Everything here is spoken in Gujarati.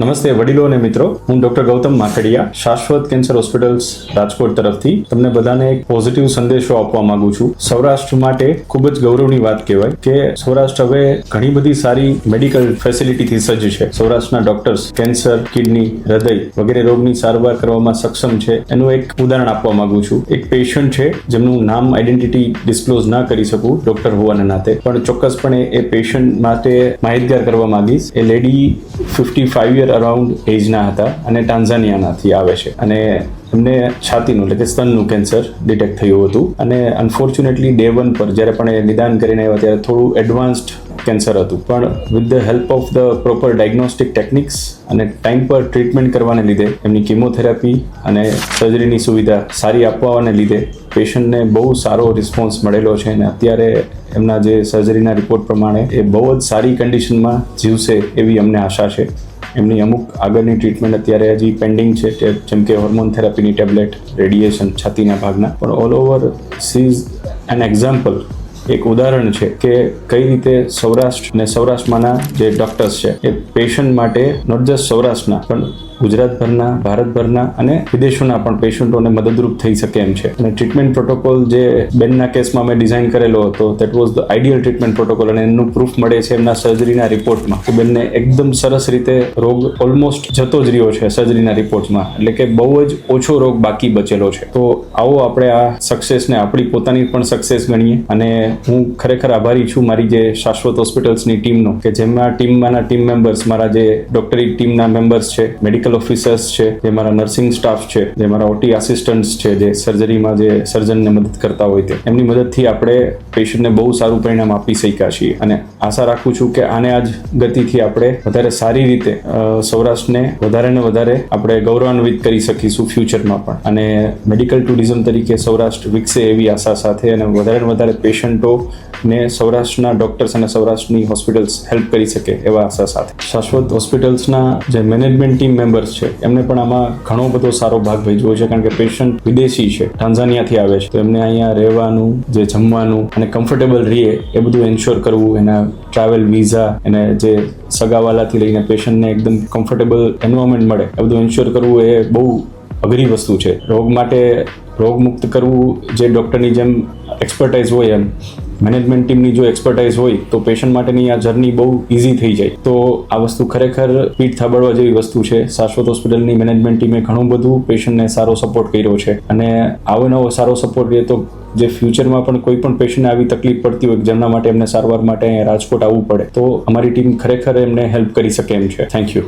નમસ્તે વડીલો અને મિત્રો, હું ડોક્ટર ગૌતમ માખડિયા, શાશ્વત કેન્સર હોસ્પિટલ્સ રાજકોટ તરફથી તમને બધાને એક પોઝિટિવ સંદેશો આપવા માંગુ છું. સૌરાષ્ટ્ર માટે ખૂબ જ ગૌરવની વાત કહેવાય કે સૌરાષ્ટ્ર હવે ઘણી બધી સારી મેડિકલ ફેસિલિટીથી સજ્જ છે. સૌરાષ્ટ્રના ડોક્ટર્સ કેન્સર, કિડની, હૃદય વગેરે રોગની સારવાર કરવામાં સક્ષમ છે. એનું એક ઉદાહરણ આપવા માંગુ છું. એક પેશન્ટ છે જેમનું નામ આઈડેન્ટિટી ડિસ્ક્લોઝ ના કરી શકું ડોક્ટર હોવાના નાતે, પણ ચોક્કસપણે એ પેશન્ટ માટે માહિતગાર કરવા માંગીશ. એ લેડી 55 યર અરાઉન્ડ એજના હતા અને ટાન્ઝાનિયાનાથી આવે છે અને એમને છાતીનું એટલે કે સ્તનનું કેન્સર ડિટેક્ટ થયું હતું અને અનફોર્ચ્યુનેટલી ડે 1 પર જ્યારે પણ એ નિદાન કરીને આવ્યા ત્યારે થોડું એડવાન્સ્ડ કેન્સર હતું, પણ with the help of the proper diagnostic techniques અને ટાઈમ પર ટ્રીટમેન્ટ કરવાને લીધે એમની કિમોથેરાપી અને સર્જરીની સુવિધા સારી આપવાને લીધે પેશન્ટને બહુ સારો રિસ્પોન્સ મળેલો છે અને અત્યારે એમના જે સર્જરીના રિપોર્ટ પ્રમાણે એ બહુ જ સારી કન્ડિશનમાં જીવશે એવી અમને આશા છે. એમની અમુક આગળની ટ્રીટમેન્ટ અત્યારે હજી પેન્ડિંગ છે, જેમ કે હોર્મોન થેરાપીની ટેબ્લેટ, રેડિયેશન છાતીના ભાગના, પણ all over she is an example, એક ઉદાહરણ છે કે કઈ રીતે સૌરાષ્ટ્ર અને સૌરાષ્ટ્રમાંના જે ડોક્ટર્સ છે એ પેશન્ટ માટે નોટ જસ્ટ સૌરાષ્ટ્રના પણ ગુજરાતભરના, ભારતભરના અને વિદેશોના પણ પેશન્ટોને મદદરૂપ થઈ શકે એમ છે. અને ટ્રીટમેન્ટ પ્રોટોકોલ જે બેનના કેસમાં મેં ડિઝાઇન કરેલો હતો, that was the ideal treatment protocol અને એનું પ્રૂફ મળે છે એમના સર્જરીના રિપોર્ટમાં કે બેનને એકદમ સરસ રીતે રોગ ઓલમોસ્ટ જતો જ રહ્યો છે સર્જરીના રિપોર્ટમાં, એટલે કે બહુ જ ઓછો રોગ બાકી બચેલો છે. તો આવો આપણે આ સક્સેસને આપણી પોતાની પણ સક્સેસ ગણીએ અને હું ખરેખર આભારી છું મારી જે શાશ્વત હોસ્પિટલ્સની ટીમનો, કે જેમાં ટીમમાંના ટીમ મેમ્બર્સ, મારા જે ડોક્ટરી ટીમના મેમ્બર્સ છે, મેડિકલ ઓફિસર્સ છે, જે મારા નર્સિંગ સ્ટાફ છે, જે મારા ઓટી આસિસ્ટન્ટ્સ છે, જે સર્જરીમાં જે સર્જનને મદદ કરતા હોય તે, એમની મદદથી આપણે પેશન્ટને બહુ સારું પરિણામ આપી શક્યા છીએ અને આશા રાખું છું કે આને આ જ ગતિથી આપણે વધારે સારી રીતે સૌરાષ્ટ્રને વધારે ને વધારે આપણે ગૌરવાન્વિત કરી શકીશું ફ્યુચરમાં પણ, અને મેડિકલ ટુરિઝમ તરીકે સૌરાષ્ટ્ર વિકસે એવી આશા સાથે અને વધારે ને વધારે પેશન્ટોને સૌરાષ્ટ્રના ડોક્ટર્સ અને સૌરાષ્ટ્રની હોસ્પિટલ્સ હેલ્પ કરી શકે એવા આશા સાથે. શાશ્વત હોસ્પિટલ્સના જે મેનેજમેન્ટ ટીમ મેમ્બર્સ છે એમને પણ આમાં ઘણો બધો સારો ભાગ ભજવ્યો છે, કારણ કે પેશન્ટ વિદેશી છે, ટાન્ઝાનિયાથી આવે છે, તો એમને અહીંયા રહેવાનું, જે જમવાનું અને કમ્ફર્ટેબલ રહે એ બધું એન્શ્યોર કરવું, એના ટ્રાવેલ વિઝા, એને જે સગાવાલાથી લઈને પેશન્ટને એકદમ કમ્ફર્ટેબલ એન્વાયરમેન્ટ મળે એ બધું એન્શ્યોર કરવું એ બહુ અઘરી વસ્તુ છે. રોગ માટે રોગમુક્ત કરવું જે ડૉક્ટરની જેમ એક્સપર્ટાઇઝ હોય એમ મેનેજમેન્ટ ટીમની જો એક્સપર્ટાઇઝ હોય તો પેશન્ટ માટેની આ જર્ની બહુ ઇઝી થઈ જાય. તો આ વસ્તુ ખરેખર પીઠ થાબડવા જેવી વસ્તુ છે. શાશ્વત હોસ્પિટલની મેનેજમેન્ટ ટીમે ઘણું બધું પેશન્ટને સારો સપોર્ટ કર્યો છે અને આવો નવો સારો સપોર્ટ રહે તો જે ફ્યુચરમાં પણ કોઈ પણ પેશન્ટને આવી તકલીફ પડતી હોય જેમના માટે એમને સારવાર માટે રાજકોટ આવવું પડે તો અમારી ટીમ ખરેખર એમને હેલ્પ કરી શકે એમ છે. Thank you.